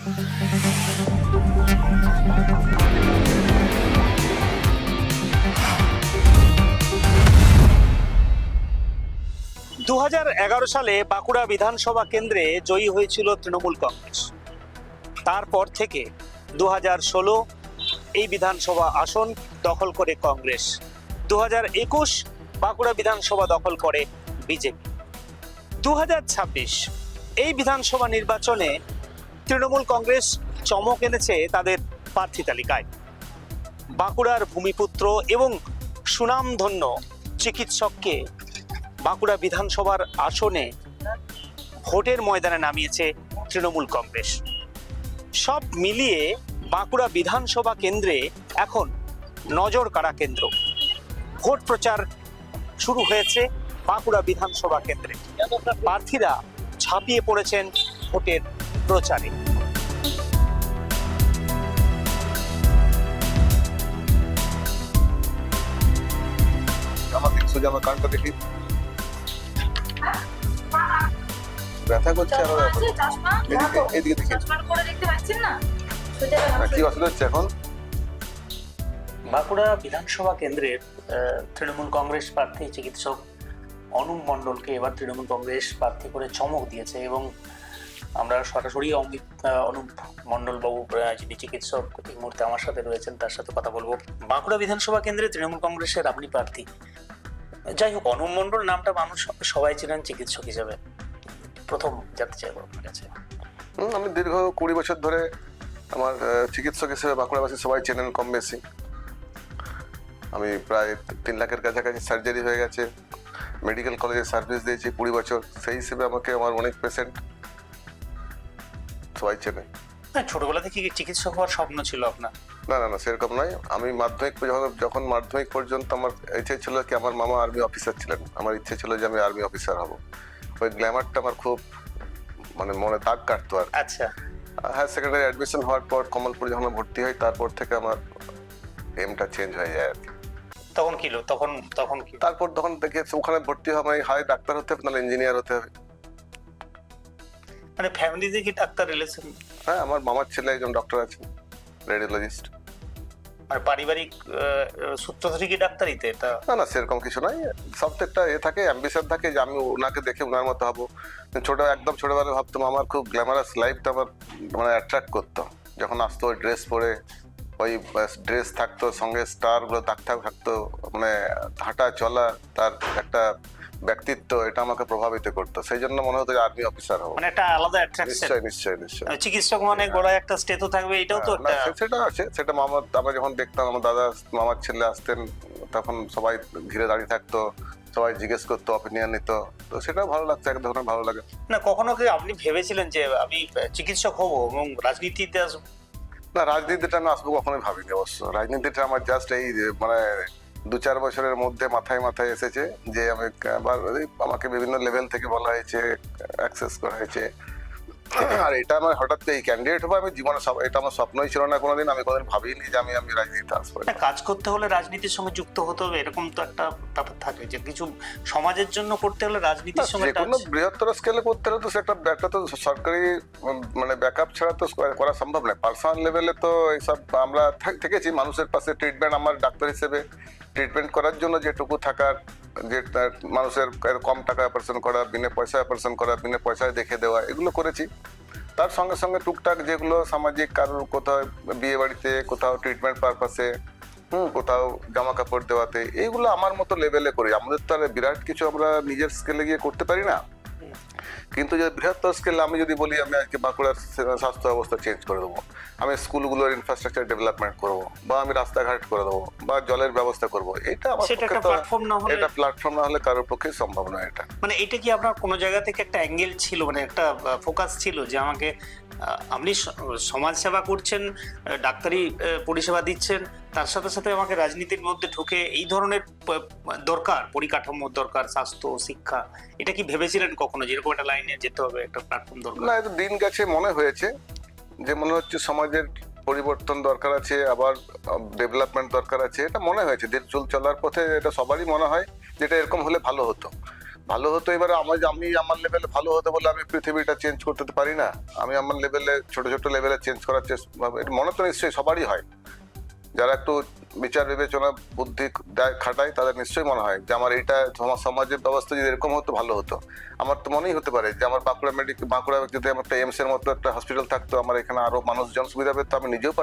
2011 সালে বাঁকুড়া বিধানসভা কেন্দ্রে জয়ী হয়েছিল তৃণমূল কংগ্রেস। তারপর থেকে 2016 এই বিধানসভা আসন দখল করে কংগ্রেস। 2021 বাঁকুড়া বিধানসভা দখল করে বিজেপি। 2026 এই বিধানসভা নির্বাচনে তৃণমূল কংগ্রেস চমক এনেছে তাদের প্রার্থী তালিকায়। বাঁকুড়ার ভূমিপুত্র এবং সুনামধন্য চিকিৎসককে বাঁকুড়া বিধানসভার আসনে ভোটের ময়দানে নামিয়েছে তৃণমূল কংগ্রেস। সব মিলিয়ে বাঁকুড়া বিধানসভা কেন্দ্রে এখন নজর কাড়া কেন্দ্র। ভোট প্রচার শুরু হয়েছে বাঁকুড়া বিধানসভা কেন্দ্রে। প্রার্থীরা ঝাঁপিয়ে পড়েছেন ভোটের প্রচারে। আমার কানটা দেখি ব্যথা করছে, আরো এইদিকে দেখি কি অসুবিধা হচ্ছে এখন। বাঁকুড়া বিধানসভা কেন্দ্রের তৃণমূল কংগ্রেস প্রার্থী চিকিৎসক অনুপ মণ্ডলকে এবার তৃণমূল কংগ্রেস প্রার্থী করে চমক দিয়েছে এবং আমরা সরাসরি অনুপ মণ্ডল বাবু, যিনি চিকিৎসক, এই মুহূর্তে আমার সাথে রয়েছেন, তার সাথে কথা বলবো। বাঁকুড়া বিধানসভা কেন্দ্রে তৃণমূল কংগ্রেসের আপনি প্রার্থী। যাই হোক, অনুপ মণ্ডল নামটা মানুষ সবাই চেনেন চিকিৎসক হিসেবে। প্রথম জানতে চাইবো আপনার কাছে। আমি দীর্ঘ 20 বছর ধরে আমার চিকিৎসক হিসেবে বাঁকুড়াবাসী সবাই চেনেন কম বেশি। আমি প্রায় 3 লাখের কাছাকাছি সার্জারি হয়ে গেছে, মেডিকেল কলেজে সার্ভিস দিয়েছি 20 বছর। সেই হিসেবে আমাকে আমার অনেক পেশেন্ট সবাই চেনে। ছোটবেলা থেকে কি চিকিৎসক হওয়ার স্বপ্ন ছিল আপনার? না না না, সেরকম নয়। আমি যখন মাধ্যমিক পর্যন্ত আমার ইচ্ছে ছিল কি, আমার মামা আর্মি অফিসার ছিলেন, আমার ইচ্ছে ছিল যে আমি আর্মি অফিসার হব। ওই গ্ল্যামারটা আমার খুব মনে দাগ কাটতো আর। আচ্ছা, হায়ার সেকেন্ডারি অ্যাডমিশন হওয়ার পর কমলপুর যখন ভর্তি হই, তারপর থেকে আমার এমটা চেঞ্জ হয়ে যায় আর কি। তখন কি হলো? তখন কি তারপর তখন দেখে ওখানে ভর্তি হওয়া মানে হয় ডাক্তার হতে হবে, নাহলে ইঞ্জিনিয়ার হতে হবে। মানে ফ্যামিলিতে কি ডাক্তার রিলেশন? হ্যাঁ, আমার মামার ছেলে একজন ডক্টর আছেন, রেডিওলজিস্ট। মানে পারিবারিক সূত্র ধরে কি ডাক্তারিতে? এটা না না, সেরকম কিছু নয়। সব তো একটা থাকে, অ্যাম্বিশন থাকে যে আমি ওনাকে দেখে ওনার মতো হবো। একদম ছোটবেলায় ভাবতাম আমার খুব গ্ল্যামারাস লাইফটা আমার মানে অ্যাট্রাক্ট করতো। যখন আসতো ওই ড্রেস পরে, ওই ড্রেস থাকতো, সঙ্গে স্টারগুলো থাকতো, মানে হাঁটা চলা, তার একটা ব্যক্তিত্ব, এটা আমাকে প্রভাবিত করতো। সেই জন্য মনে হতো যে আর্মি অফিসার হবো। মানে একটা আলাদা অ্যাট্রাকশন। নিশ্চয়ই নিশ্চয়ই। চিকিৎসক মানে গলায় একটা স্টেথো থাকবে, এটাও তো একটা। সেটা আছে, সেটা আমরা যখন দেখতাম, আমার দাদা মামার ছেলে আসতেন, তখন সবাই ঘিরে দাঁড়িয়ে থাকতো, সবাই জিজ্ঞেস করতো, অপিনিয়ন নিত। তো সেটাও ভালো লাগতো, এক ধরনের ভালো লাগে। না, কখনো কি আপনি ভেবেছিলেন যে আমি চিকিৎসক হবো এবং রাজনীতিতে আসবো? না, রাজনীতিটা আমি আসবো কখনোই ভাবিনি অবশ্য। রাজনীতিটা আমার জাস্ট এই মানে 2-4 বছরের মধ্যে মাথায় এসেছে যে আমাকে বিভিন্ন লেভেল থেকে বলা হয়েছে, অ্যাক্সেস করা হয়েছে। আর এটা আমার হঠাৎ এই ক্যান্ডিডেট হবো, আমি জীবনে এটা আমার স্বপ্নই ছিল না কোনোদিন। আমি কোনোদিন ভাবিনি যে আমি রাজনীতিতে আসবো। কাজ করতে হলে রাজনীতির সঙ্গে যুক্ত হতে হবে, এরকম তো একটা ব্যাপার থাকে যে কিছু সমাজের জন্য করতে হলে রাজনীতির সঙ্গে কোনো বৃহত্তর স্কেলে করতে হলে তো সেটা একটা তো সরকারি মানে ব্যাকআপ ছাড়া তো করা সম্ভব নয়। পার্সোনাল লেভেলে তো এইসব আমরা থেকেছি মানুষের পাশে। ট্রিটমেন্ট, আমার ডাক্তার হিসেবে ট্রিটমেন্ট করার জন্য যেটুকু থাকার, যে মানুষের কম টাকা অপারেশন করা, বিনা পয়সায় অপারেশন করা, বিনা পয়সায় দেখে দেওয়া, এগুলো করেছি। তার সঙ্গে সঙ্গে টুকটাক যেগুলো সামাজিক, কারোর কোথাও বিয়ে বাড়িতে, কোথাও ট্রিটমেন্ট পারপাসে, কোথাও জামা কাপড় দেওয়াতে, এইগুলো আমার মতো লেভেলে করি। আমাদের তো আর বিরাট কিছু আমরা নিজের স্কেলে গিয়ে করতে পারি না। কিন্তু যদি বৃহত্তর স্কেলে আমি যদি বলি আমি আজকে বাঁকুড়ার স্বাস্থ্য ব্যবস্থা চেঞ্জ করে দেবো, আমি স্কুলগুলোর ইনফ্রাস্ট্রাকচার ডেভেলপমেন্ট করবো, বা আমি রাস্তাঘাট করে দেবো, বা জলের ব্যবস্থা করবো, এটা আমার প্ল্যাটফর্ম না হলে কারোর পক্ষে সম্ভব নয়। এটা মানে এটা কি আপনার কোনো জায়গা থেকে একটা অ্যাঙ্গেল ছিল, মানে একটা ফোকাস ছিল যে আমাকে, আপনি সমাজ সেবা করছেন, ডাক্তারি পরিষেবা দিচ্ছেন, তার সাথে সাথে আমাকে রাজনীতির মধ্যে ঢুকে এই ধরনের দরকার, পরিকাঠামোর দরকার, স্বাস্থ্য, শিক্ষা, এটা কি ভেবেছিলেন কখনো যেরকম একটা লাইনে যেতে হবে, একটা প্ল্যাটফর্ম দরকার? না, এটা দিন গেছে মনে হয়েছে যে মনে হচ্ছে সমাজের পরিবর্তন দরকার আছে, আবার ডেভেলপমেন্ট দরকার আছে। এটা মনে হয়েছে চলার পথে, এটা সবারই মনে হয় যেটা এরকম হলে ভালো হতো। ভালো হতো, এবারে আমি আমার লেভেলে ভালো হতে বলে আমি পৃথিবীটা চেঞ্জ করতে তো পারি না। আমি আমার লেভেলে ছোট ছোট লেভেলে চেঞ্জ করার চেষ্টা, মনে তো নিশ্চয়ই সবারই হয়, যারা একটু বিচার বিবেচনা বুদ্ধি খাটায় তাদের নিশ্চয়ই মনে হয় যে আমার এটা সমাজের ব্যবস্থা যদি এরকম হতো ভালো হতো। আমার তো মনেই হতে পারে যে আমার বাঁকুড়া যদি আমার একটা এইমস এর মতো একটা হসপিটাল থাকতো, আমার এখানে আরো মানুষজন সুবিধা পেত, আমি নিজেও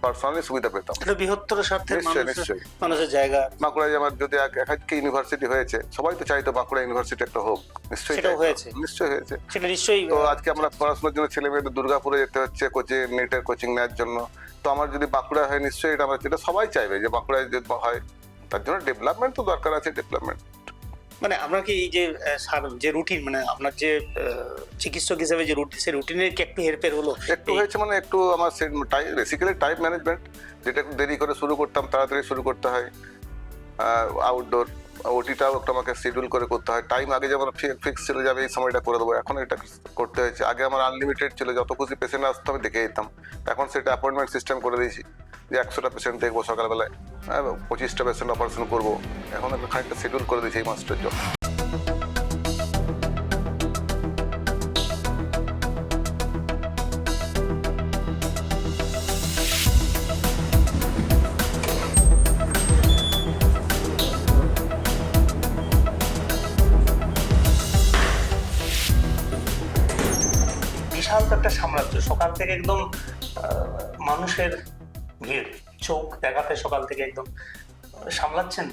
পার্সোনালি সুবিধা পেতাম। এটা বৃহত্তর স্বার্থের নিশ্চয়ই নিশ্চয়ই মানুষের জায়গা। বাঁকুড়ায় আমার যদি একাধিক ইউনিভার্সিটি হয়েছে, সবাই তো চাইতো বাঁকুড়া ইউনিভার্সিটি একটা হোক, নিশ্চয়ই সেটাও হয়েছে। নিশ্চয়ই হয়েছে। সেটা নিশ্চয়ই। তো আজকে আমরা পড়াশোনার জন্য ছেলে মেয়েদের দুর্গাপুরে যেতে হচ্ছে নেটের কোচিং নেওয়ার জন্য, তো আমার যদি বাঁকুড়া হয় নিশ্চয়ই এটা সবাই চাইবে যে বাঁকুড়ায় যদি হয়, তার জন্য ডেভেলপমেন্ট তো দরকার আছে, ডেভেলপমেন্ট। মানে আমরা কি এই যে রুটিন, মানে আপনার যে চিকিৎসক হিসেবে যে রুটিন, সেই রুটিনের কি একটু হেরফের হলো? একটু হয়েছে, মানে একটু আমার বেসিক্যালি টাইম ম্যানেজমেন্ট, যেটা একটু দেরি করে শুরু করতাম, তাড়াতাড়ি শুরু করতে হয়। আউটডোর ওটিটাও একটু আমাকে শিডিউল করে করতে হয়। টাইম আগে যেমন ফিক্স ছিল যাবে এই সময়টা করে দেবো, এখন এটা করতে হয়েছে। আগে আমার আনলিমিটেড ছিল, যত খুশি পেশেন্ট আসতো আমি দেখে যেতাম। এখন সেটা অ্যাপয়েন্টমেন্ট সিস্টেম করে দিয়েছি, যে 100টা পেশেন্ট দেখবো সকালবেলায়, 25টা পেশেন্ট অপারেশন করবো। এখন খানিকটা শিডিউল করে দিয়েছি এই মাসটার জন্য। বিশাল তো একটা সাম্রাজ্য, সকাল থেকে একদম মানুষের ভিড়, চোখ দেখাতে সকাল থেকে একদম সামলাচ্ছেন।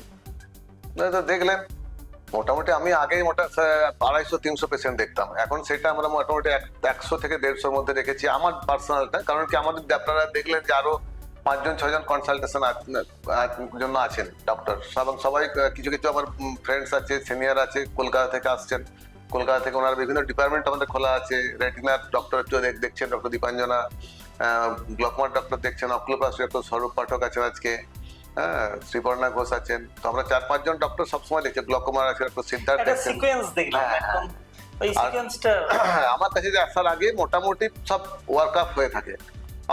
তো দেখলেন মোটামুটি আমি আগে 250-300 পেশেন্ট দেখতাম, এখন সেটা আমরা মোটামুটি 100 থেকে 150-র মধ্যে রেখেছি আমার পার্সোনালটা। কারণ কি আমাদের আপনারা দেখলেন যে আরো 5-6জন কনসালটেশন জন্য আছেন ডক্টর, এবং সবাই কিছু কিছু আমার ফ্রেন্ডস আছে, সিনিয়র আছে, কলকাতা থেকে আসছেন। কলকাতা থেকে ওনার বিভিন্ন ডিপার্টমেন্ট আমাদের খোলা আছে। রেটিনার ডক্টর দেখছেন, ডক্টর দীপাঞ্জনা, গ্লকমার ডক্টর দেখছেন, অকুলোপ্লাস্টি ডক্টর স্বরূপ পাঠক আছেন আজকে, হ্যাঁ, শ্রীপর্ণা ঘোষ আছেন। তো আমরা 4-5 জন ডক্টর সবসময় দেখছি। গ্লকমার আছে, ডক্টর সিদ্ধার্থ দেখছেন। সিকোয়েন্স দেখলাম একদম, ওই সিকোয়েন্সটা আমার কাছে যে আসার আগে মোটামুটি সব ওয়ার্ক আপ হয়ে থাকে।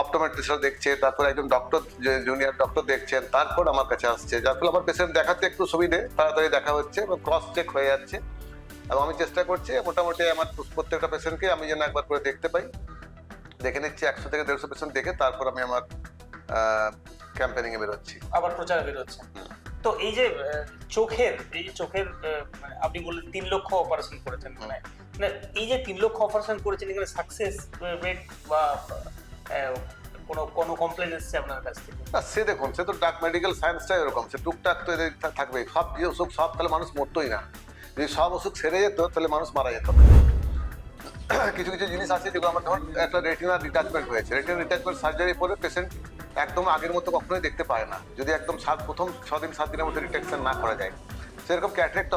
অপটোমেট্রিস্টরা দেখছে, তারপর একজন ডক্টর, যে জুনিয়র ডক্টর দেখছেন, তারপর আমার কাছে আসছে, যার ফলে আমার পেশেন্ট দেখাতে একটু সুবিধে, তাড়াতাড়ি দেখা হচ্ছে এবং ক্রস চেক হয়ে যাচ্ছে। এবং আমি চেষ্টা করছি মোটামুটি আমার প্রত্যেকটা পেশেন্টকে আমি যেন একবার করে দেখতে পাই। দেখে নিচ্ছি 100 থেকে 150 পেশেন্ট দেখে তারপর আমি আমার ক্যাম্পেনিং এ বেরোচ্ছি, আবার প্রচারে বেরোচ্ছে। তো এই যে চোখের মানে আপনি বললেন 3 লক্ষ অপারেশন করেছেন, মানে এই যে 3 লক্ষ অপারেশন করেছেন, এখানে সাকসেস রেট বা কোনো কমপ্লেন এসেছে আপনার কাছ থেকে? সে দেখুন, সে তো মেডিকেল সায়েন্সটাই এরকম, সে টুকটাক তো এদের থাকবেই। সব অসুখ সব তাহলে মানুষ মরতোই না। যদি সব অসুখ সেরে যেত তাহলে মানুষ মারা যেত। কিছু কিছু জিনিস আছে যেগুলো আমার, ধরুন একটা রেটিনার ডিটাচমেন্ট হয়েছে, রেটিনার ডিটাচমেন্ট সার্জারি পরে পেশেন্ট একদম আগের মতো কখনোই দেখতে পায় না, যদি একদম প্রথম 6 দিনের মধ্যে ডিটেকশন না করা যায়। সেরকম ক্যাটারেক্ট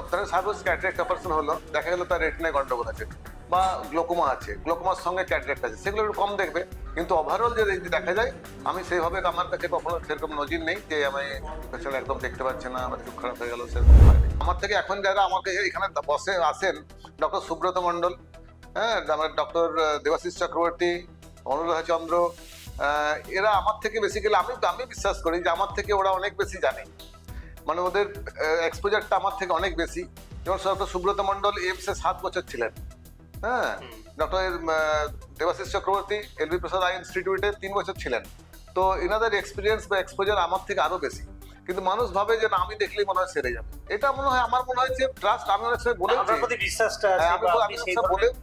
অপারেশন হলো, দেখা গেল তার রেটিনায় গন্ডগোল আছে বা গ্লোকোমা আছে, গ্লোকোমার সঙ্গে ক্যাটারেক্ট আছে, সেগুলো একটু কম দেখবে। কিন্তু ওভারঅল যে দেখা যায়, আমি সেইভাবে আমার কাছে কখনো সেরকম নজির নেই যে আমি পেশেন্ট একদম দেখতে পাচ্ছে না, আমার চোখ খারাপ হয়ে গেল, সেরকম হয়নি। আমার থেকে এখন যারা আমাকে এখানে বসে আসেন, ডক্টর সুব্রত মণ্ডল, হ্যাঁ, আমার ডক্টর দেবাশিস চক্রবর্তী, অনুরাধা চন্দ্র, এরা আমার থেকে বেসিক্যালি আমি বিশ্বাস করি যে আমার থেকে ওরা অনেক বেশি জানে, মানে ওদের এক্সপোজারটা আমার থেকে অনেক বেশি। যেমন ডক্টর সুব্রত মণ্ডল এইমস এ 7 বছর ছিলেন, হ্যাঁ, doctor Debashis Chakraborty LB Prasad I ইনস্টিটিউটে 3 বছর ছিলেন। তো এনাদের এক্সপিরিয়েন্স বা এক্সপোজার আমার থেকে আরো বেশি। কিন্তু মানুষ ভাবে যে না, আমি দেখলেই মনে হয় সেরে যাবে, এটা মনে হয়, আমার মনে হয় যে ট্রাস্ট, আমি অনেক সময়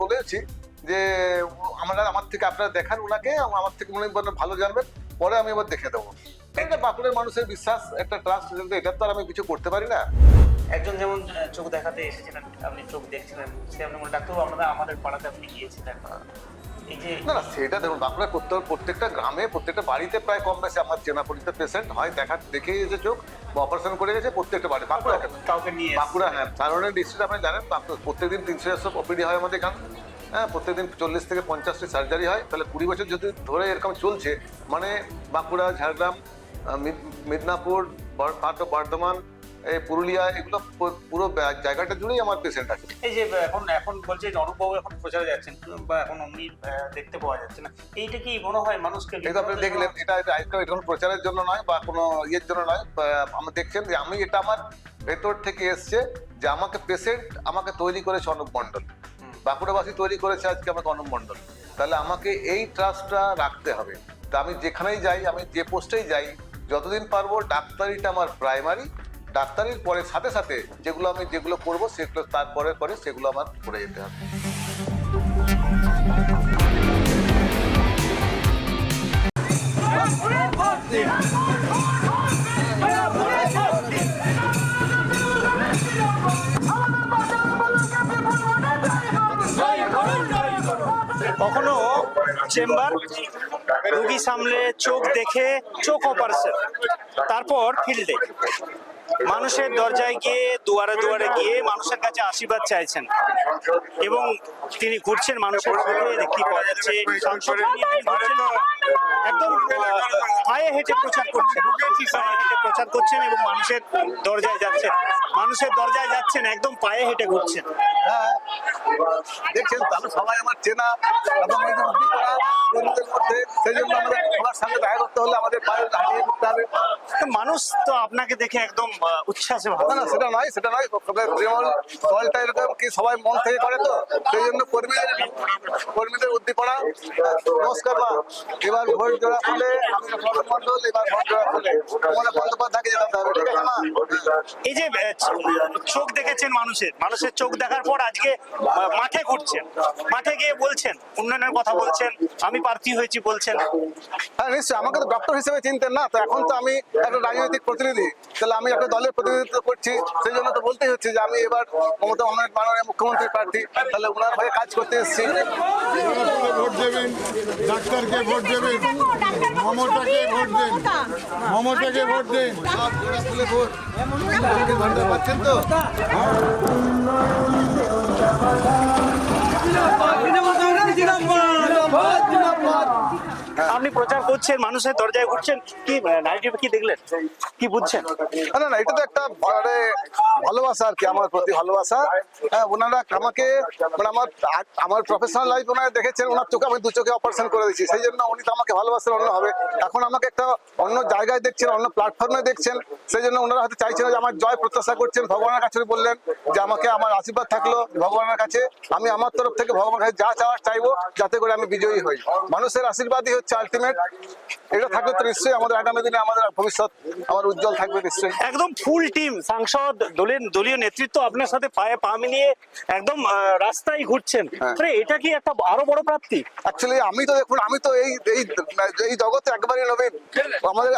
বলেছি যে আমার থেকে আপনারা দেখান ওনাকে, আমার থেকে মনে ভালো জানবেন, পরে আমি আবার দেখে দেবো। এটা বাঁকুড়ার মানুষের বিশ্বাস, একটা ট্রাস্ট, এটা তো আর আমি কিছু করতে পারি না। একজন যেমন চোখ দেখাতে এসেছিলেন, আপনি চোখ দেখছিলেন, সে আপনি ডাক্তারবাবু আমাদের পাড়াতে আপনি গিয়েছিলেন, এই যে না সেটা দেখুন, বাঁকুড়ার প্রত্যেকটা গ্রামে, প্রত্যেকটা বাড়িতে প্রায় কম বেশি আমার চেনা পরিচিত পেশেন্ট হয়, দেখেই এসে চোখ বা অপারেশন করে গেছে প্রত্যেকটা বাড়ি। বাঁকুড়া কাউকে নিয়ে বাঁকুড়া, হ্যাঁ, কারণে ডিস্ট্রিক্ট আপনি জানেন, প্রত্যেকদিন 300 ওপিডি হয় আমাদের এখানে, হ্যাঁ, প্রত্যেকদিন 40 থেকে 50টি সার্জারি হয়। তাহলে 20 বছর যদি ধরে এরকম চলছে, মানে বাঁকুড়া, ঝাড়গ্রাম, মিদনাপুর, বর্ধমান, এই পুরুলিয়া, এগুলো পুরো জায়গাটা জুড়েই আমার পেশেন্ট আছে। এই যে এখন বলছে যে অনুপবাবু এখন প্রচারে যাচ্ছেন, বা এখন উনি দেখতে পাওয়া যাচ্ছে না, এইটা কি মনে হয় মানুষকে? এটা আপনি দেখলেন, এটা এখন প্রচারের জন্য নয় বা কোনো ইয়ের জন্য নয়, আপনি দেখছেন যে আমি এটা আমার ভেতর থেকে এসছে যে আমাকে পেশেন্ট আমাকে তৈরি করেছে অনুপ মণ্ডল, বাঁকুড়াবাসী তৈরি করেছে আজকে আমাকে অনুপ মণ্ডল। তাহলে আমাকে এই ট্রাস্টটা রাখতে হবে। তা আমি যেখানেই যাই, আমি যে পোস্টেই যাই, যতদিন পারবো ডাক্তারিটা আমার প্রাইমারি, ডাক্তারির পরে সাথে সাথে যেগুলো করবো সেগুলো তারপরে পরে সেগুলো আমার করে যেতে হবে। কখনো চেম্বার, রুগী সামলে, চোখ দেখে, চোখ অপারেশন, তারপর ফিল্ডে মানুষের দরজায় গিয়ে, দুয়ারে দুয়ারে গিয়ে মানুষের কাছে আশীর্বাদ চাইছেন এবং তিনি ঘুরছেন মানুষের সাথে। দেখতে পাওয়া যাচ্ছে সাংসদ একদম পায়ে হেঁটে প্রচার করছেন, প্রচার করছেন এবং মানুষের দরজায় যাচ্ছেন, মানুষের দরজায় যাচ্ছেন, একদম পায়ে হেঁটে ঘুরছেন। দেখছেন তাহলে সবাই আমার চেনা এবং এই যে উদ্দীপনা কর্মীদের মধ্যে, সেই জন্য আমাদের সবার সঙ্গে দেখা করতে হলে আমাদের পায়ে দাঁড়িয়ে করতে হবে। মানুষ তো আপনাকে দেখে একদম উচ্ছ্বাসে ভালো। না সেটা নয়, তৃণমূল দলটা এরকম কি সবাই মন থেকে করে, তো সেই জন্য কর্মীদের উদ্দীপনা। নমস্কার মা, এবার ভোট জোড়া খুলে আমি অনুপ মণ্ডল, এবার ভোট জোড়া খুলে মানে বন্দ্যোপাধ্যায়কে যেতে হবে, ঠিক আছে মা? এই যে চোখ দেখেছেন মানুষের চোখ দেখার পর আজকে মাঠে ঘুরছেন, মাঠে গিয়ে বলছেন, উন্নয়নের কথা বলছেন, আমি প্রার্থী হয়েছি বলছেন। হ্যাঁ নিশ্চয়ই, আমাকে তো ডক্টর হিসেবে চিনতেন না, তো এখন তো আমি একটা রাজনৈতিক প্রতিনিধি, তাহলে আমি একটা দলের প্রতিনিধিত্ব করছি, সেই জন্য তো বলতেই হচ্ছে যে আমি এবার মমতা মাননীয় মুখ্যমন্ত্রী প্রার্থী, তাহলে ওনার হয়ে কাজ করতে এসেছি। ভোট দেবেন, ডাক্তারকে ভোট দেবেন, মমতাকে ভোট দেন, মমতাকে ভোট দেন। ভোট ভান্ডার পাচ্ছেন তো? আপনি প্রচার করছেন, মানুষের দরজায় ঘুরছেন, কি নাইটিভে কি দেখলেন, কি বুঝছেন? না না, এটা তো একটা মানে ভালোবাসা আর কি, আমার প্রতি ভালোবাসা। হ্যাঁ, ওনারা আমাকে মানে আমার প্রফেশনাল লাইফ ওনারা দেখেছেন, ওনার চোখে আমি 2 চোখে অপারেশন করে দিয়েছি, সেই জন্য উনি তো আমাকে ভালোবাসেন অন্যভাবে। এখন আমাকে একটা অন্য জায়গায় দেখছেন, অন্য প্ল্যাটফর্মে দেখছেন, সেই জন্য ওনারা হয়তো চাইছেন যে আমার জয় প্রত্যাশা করছেন। ভগবানের কাছে বললেন যে আমাকে আমার আশীর্বাদ থাকলো ভগবানের কাছে, আমি আমার তরফ থেকে ভগবানের কাছে যা চাওয়ার চাইবো যাতে করে আমি বিজয়ী হই। মানুষের আশীর্বাদই হচ্ছে আলটিমেট। এটা থাকলে তো নিশ্চয়ই আমাদের আগামী দিনে আমাদের ভবিষ্যৎ আমার উজ্জ্বল থাকবে নিশ্চয়ই। একদম ফুল টিম, সাংসদ, দলীয় নেতৃত্ব আপনার সাথে পায়ে পা মিলিয়ে একদম রাস্তায় ঘুরছেন। এটা কি একটা আরো বড় প্রাপ্তি? অ্যাকচুয়ালি আমি তো দেখুন, আমি তো এই জগতে একবারই নবীন।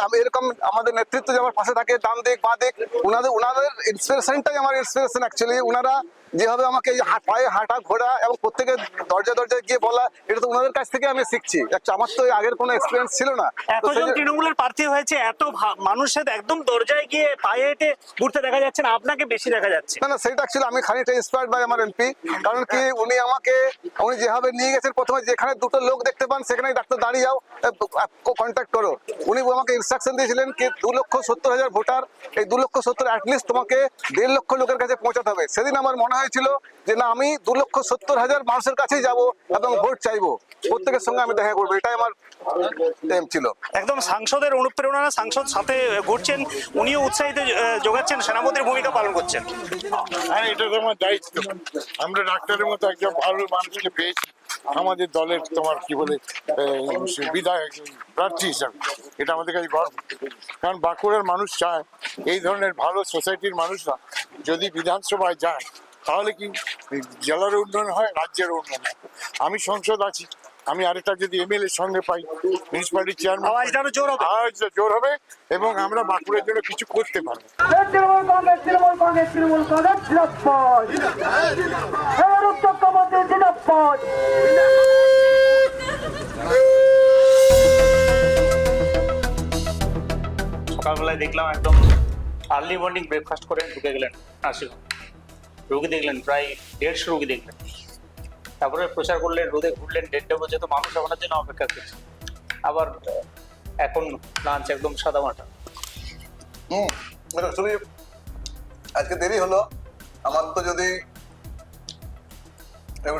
আমি এরকম আমাদের নেতৃত্ব যে আমার পাশে থাকে, ডান দিক বা দিক, ওনাদের ইন্সপিরেশনটাই আমার ইন্সপিরেশন। অ্যাকচুয়ালি ওনারা যেভাবে আমাকে পায়ে হাঁটা, ঘোরা এবং প্রত্যেকের দরজায় গিয়ে বলা, এটা তো ওনাদের কাছ থেকে আমি শিখছি। আমার তো আগের কোনো এক্সপিরিয়েন্স ছিল না। এতজন তৃণমূলের প্রার্থী হয়েছে, এত মানুষের একদম দরজায় গিয়ে পায়ে হেঁটে ঘুরতে দেখা যাচ্ছে না, আপনাকে বেশি দেখা যাচ্ছে। না সেটা অ্যাকচুয়ালি আমি খানিকটা ইন্সপায়ার্ড বাই আমার এমপি। কারণ কি উনি যেভাবে নিয়ে গেছেন, প্রথমে যেখানে 2টো লোক দেখতে পান সেখানেই ডাক্তার দাঁড়িয়ে যাও, কন্ট্যাক্ট করো। উনি আমাকে ইনস্ট্রাকশন দিয়েছিলেন কি 2,70,000 ভোটার, এই 2,70,000 অ্যাটলিস্ট তোমাকে 1.5 লক্ষ লোকের কাছে পৌঁছাতে হবে। সেদিন আমার মনে হয়েছিল যে না, আমি 2,70,000 মানুষের কাছেই যাব এবং ভোট চাইবো, প্রত্যেকের সঙ্গে আমি দেখা করবো, এটাই আমার এম ছিল। একদম সাংসদের অনুপ্রেরণা, সাংসদ সাথে ঘুরছেন, উনিও উৎসাহিত যোগাচ্ছেন, সেনাপতির ভূমিকা পালন করছেন। আর এটা তো আমার দায়িত্ব। আমরা ডাক্তারের মতো একজন ভালো মানুষকে পেয়েছি আমাদের দলের, তোমার কি বলে বিধায়ক প্রার্থী হিসাবে, এটা আমাদের কাছে গর্ব। কারণ বাঁকুড়ার মানুষ চায় এই ধরনের ভালো সোসাইটির মানুষরা যদি বিধানসভায় যায়, তাহলে কি জেলার উন্নয়ন হয়, রাজ্যের উন্নয়ন হয়। আমি সংসদ আছি, আমি আরেকটা যদি এমএলএ সঙ্গে পাই, মিউনিসিপ্যালিটি চেয়ারম্যান, আওয়াজটা জোর হবে এবং আমরা বাঁকুড়ার জন্য কিছু করতে পারবো। সকালবেলায় দেখলাম একদম আর্লি মর্নিং ব্রেকফাস্ট করে ঢুকে গেলেন আশীর্বাদ। রোগী দেখলেন প্রায় 150 রোগী দেখলেন, তারপরে প্রচার করলেন, রোদে ঘুরলেন, 1:30 বাজে তো মানুষ আপনার জন্য অপেক্ষা করছে। আবার এখন লাঞ্চ একদম সাদা মাটা। আজকে দেরি হলো, আমার তো যদি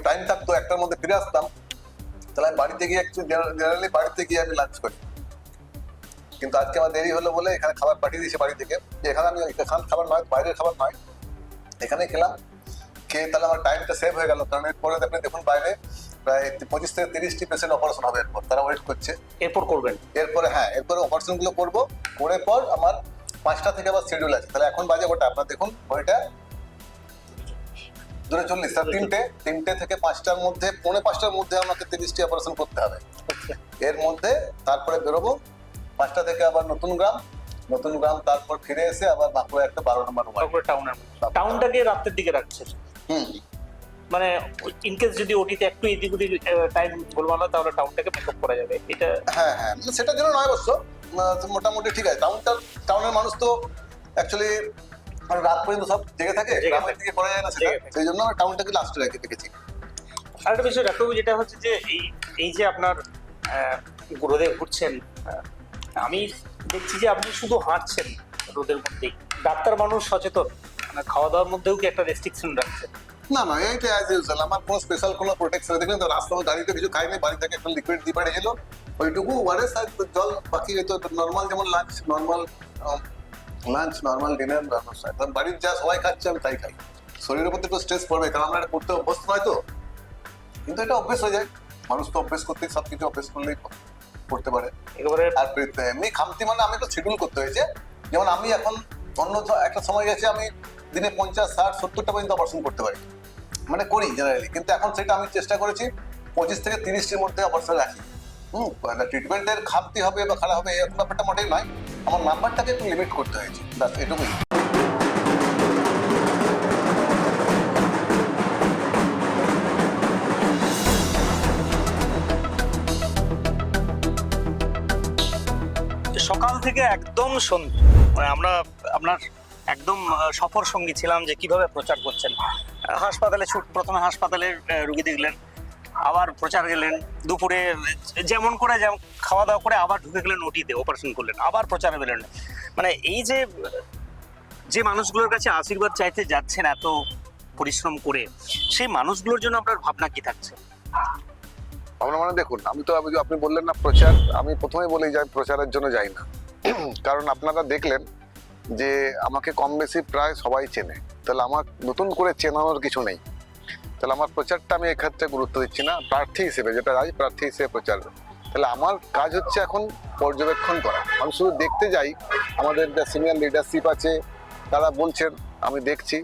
টাইম থাকতো 1টার মধ্যে ফিরে আসতাম, তাহলে আমি বাড়িতে গিয়ে জেনারেলি বাড়িতে গিয়ে আমি লাঞ্চ করি। কিন্তু আজকে আমার দেরি হলো বলে এখানে খাবার পাঠিয়ে দিয়েছে বাড়ি থেকে, যে এখানে আমি এখানে খাবার নয়, বাইরের খাবার নয়, এখানে খেলাম, খেয়ে তাহলে আমার টাইমটা সেভ হয়ে গেল। কারণ এরপরে আপনি দেখুন বাইরে প্রায় 25 থেকে 30টি পেশেন্ট অপারেশন হবে, এরপর তারা ওয়েট করছে। এরপর করবেন? এরপরে হ্যাঁ, এরপরে অপারেশন গুলো করবো, করে পর আমার 5টা থেকে আবার শিডিউল আছে। তাহলে এখন বাজে ওটা আপনার দেখুন ওইটা 2:40, তার 3টে থেকে 5টার মধ্যে, 4:45টার মধ্যে আমাকে 30টি অপারেশন করতে হবে। এর মধ্যে তারপরে বেরোবো 5টা থেকে আবার নতুন গ্রাম, তারপর ফিরে এসে আবার বাঁকুড়া একটা 12 নম্বর ওয়ার্ড। টাউনটাকে রাতের দিকে রাখছে, মানে ইনকেস যদি ওটিতে একটু এদিক ওদিক টাইম গোলমাল হয় তাহলে টাউনটাকে পিক আপ করা যাবে। এটা হ্যাঁ, সেটার জন্য নয় অবশ্য, মোটামুটি ঠিক আছে। টাউনের মানুষ তো অ্যাকচুয়ালি রাত পর্যন্ত সব জেগে থাকে, গ্রামের দিকে করা যায় না সেটা, সেই জন্য আমরা টাউনটাকে লাস্টে রেখেছি। আরেকটা বিষয় ডাক্তারবাবু, যেটা হচ্ছে যে এই যে আপনার রোদে ঘুরছেন, আমি দেখছি যে আপনি শুধু হাঁটছেন রোদের মধ্যেই। ডাক্তার মানুষ সচেতন, মানে খাওয়া দাওয়ার মধ্যেও কি একটা রেস্ট্রিকশন রাখছেন? না, এইটা অ্যাজ ইউজুয়াল, আমার কোনো স্পেশাল কোনো প্রোটেকশন দেখলেন তো রাস্তায় দাঁড়িয়ে কিছু খাইনি, বাড়ি থেকে একটা লিকুইড দিয়ে পাঠিয়েছিল, ওইটুকু ওয়ারেস আর জল, বাকি তো নর্মাল, যেমন লাঞ্চ নর্মাল ডিনার নর্মাল, বাড়ির যা সবাই খাচ্ছে আমি তাই খাই। শরীরের উপর একটু স্ট্রেস পড়বে, কারণ আমরা এটা করতে অভ্যস্ত নয় তো, কিন্তু এটা অভ্যেস হয়ে যায়। মানুষ তো অভ্যেস করতেই, সবকিছু অভ্যেস করলেই করতে পারে একেবারে। আর এমনি খামতি মানে আমি একটু শিডিউল করতে হয়েছে। যেমন আমি এখন অন্য একটা সময় গেছে আমি দিনে 50, 60, 70টা পর্যন্ত অপারেশন করতে পারি, মানে করি জেনারেলি, কিন্তু এখন সেটা আমি চেষ্টা করেছি 25 থেকে 30টির মধ্যে অপারেশন রাখি। ট্রিটমেন্টের খামতি হবে বা খারাপ হবে এরকম ব্যাপারটা মোটেই নয়, আমার নাম্বারটাকে একটু লিমিট করতে হয়েছে, ব্যাস এটুকুই। সকাল থেকে একদম সন্ধ্যে, মানে আমরা আপনার একদম সফর সঙ্গী ছিলাম যে কিভাবে প্রচার করছেন। হাসপাতালে প্রথমে হাসপাতালের রুগী দেখলেন, আবার প্রচার গেলেন, দুপুরে যেমন খাওয়া দাওয়া করে আবার ঢুকে গেলেন ওটিতে, অপারেশন করলেন, আবার প্রচারে বেরোলেন। মানে এই যে মানুষগুলোর কাছে আশীর্বাদ চাইতে যাচ্ছেন এত পরিশ্রম করে, সেই মানুষগুলোর জন্য আপনার ভাবনা কি থাকছে? আমরা মানে দেখুন, আপনি বললেন না প্রচার, আমি প্রথমেই বলি যে আমি প্রচারের জন্য যাই না। কারণ আপনারা দেখলেন যে আমাকে কম বেশি প্রায় সবাই চেনে, তাহলে আমার নতুন করে চেনানোর কিছু নেই, তাহলে আমার প্রচারটা আমি এক্ষেত্রে গুরুত্ব দিচ্ছি না। প্রার্থী হিসেবে যেটা যাই, প্রার্থী হিসেবে প্রচার, তাহলে আমার কাজ হচ্ছে এখন পর্যবেক্ষণ করা। আমি শুধু দেখতে যাই, আমাদের যা সিনিয়র লিডারশিপ আছে তারা বলছেন, আমি দেখছি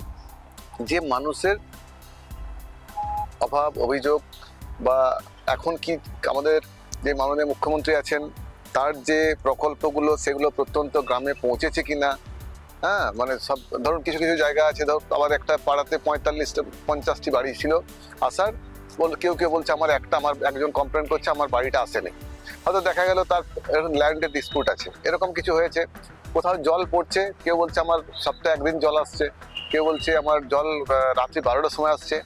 যে মানুষের অভাব, অভিযোগ, বা এখন কি আমাদের যে মাননীয় মুখ্যমন্ত্রী আছেন তার যে প্রকল্পগুলো সেগুলো প্রত্যন্ত গ্রামে পৌঁছেছে কিনা। হ্যাঁ, মানে সব ধরুন কিছু জায়গা আছে, ধর আমার একটা পাড়াতে 45-50টি বাড়ি ছিল আসার, কেউ বলছে আমার একজন কমপ্লেন করছে আমার বাড়িটা আসেনি, হয়তো দেখা গেল তার ল্যান্ডের ডিসপিউট আছে, এরকম কিছু হয়েছে। কোথাও জল পড়ছে, কেউ বলছে আমার সপ্তাহে একদিন জল আসছে, কেউ বলছে আমার জল রাত্রি 12টার সময় আসছে।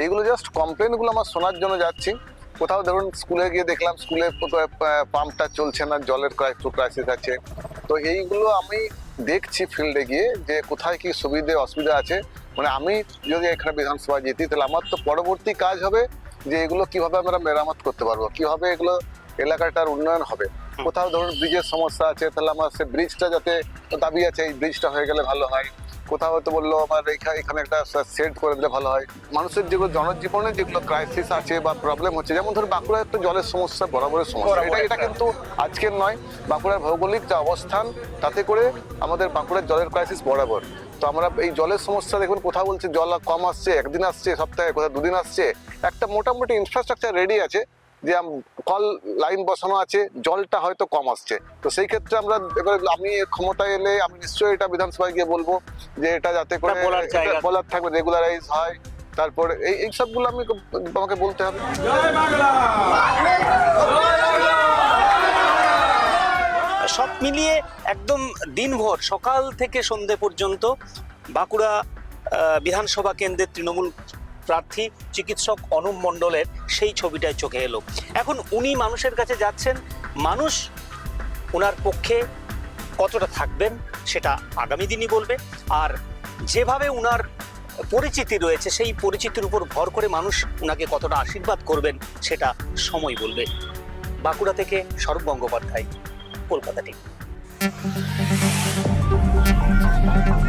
এইগুলো জাস্ট কমপ্লেনগুলো আমার শোনার জন্য যাচ্ছি। কোথাও ধরুন স্কুলে গিয়ে দেখলাম স্কুলে পাম্পটা চলছে না, জলের ক্রাইসিস আছে, তো এইগুলো আমি দেখছি ফিল্ডে গিয়ে যে কোথায় কি সুবিধে অসুবিধা আছে। মানে আমি যদি এখানে বিধানসভা জিতি, তাহলে আমার তো পরবর্তী কাজ হবে যে এগুলো কিভাবে আমরা মেরামত করতে পারবো, কিভাবে এগুলো এলাকাটার উন্নয়ন হবে। কোথাও ধরুন ব্রিজের সমস্যা আছে, তাহলে আমার সে ব্রিজটা যাতে দাবি আছে, এই ব্রিজটা হয়ে গেলে ভালো হয়। কোথাও হয়তো বললো আমার এখানে একটা সেট করে দিলে ভালো হয়। মানুষের যেগুলো জনজীবনে যেগুলো ক্রাইসিস আছে বা প্রবলেম হচ্ছে, যেমন ধরুন বাঁকুড়ার একটা জলের সমস্যা, বরাবরের সমস্যা, এটা কিন্তু আজকের নয়, বাঁকুড়ার ভৌগোলিক যে অবস্থান তাতে করে আমাদের বাঁকুড়ার জলের ক্রাইসিস বরাবর। তো আমরা এই জলের সমস্যা দেখুন, কোথাও বলছে জল কম আসছে, একদিন আসছে সপ্তাহে, কোথাও 2 দিন আসছে। একটা মোটামুটি ইনফ্রাস্ট্রাকচার রেডি আছে, যে কল লাইন বসানো আছে, জলটা হয়তো কম আসছে। তো সেই ক্ষেত্রে আমরা এবার আমি ক্ষমতায় এলে আমি নিশ্চয়ই এটা বিধানসভায় গিয়ে বলবো যে এটা যাতে করে বলার থাকবে, রেগুলারাইজ হয়। তারপরে এই সবগুলো আমাকে বলতে হবে। সব মিলিয়ে একদম দিনভর সকাল থেকে সন্ধে পর্যন্ত বাঁকুড়া বিধানসভা কেন্দ্রের তৃণমূল প্রার্থী চিকিৎসক অনুপ মণ্ডলের সেই ছবিটাই চোখে এলো। এখন উনি মানুষের কাছে যাচ্ছেন, মানুষ ওনার পক্ষে কতটা থাকবেন সেটা আগামী দিনই বলবে। আর যেভাবে ওনার পরিচিতি রয়েছে, সেই পরিচিতির উপর ভর করে মানুষ ওনাকে কতটা আশীর্বাদ করবেন সেটা সময় বলবে। বাঁকুড়া থেকে স্বরূপ Gangopadhyay, Kolkata TV. Thank you.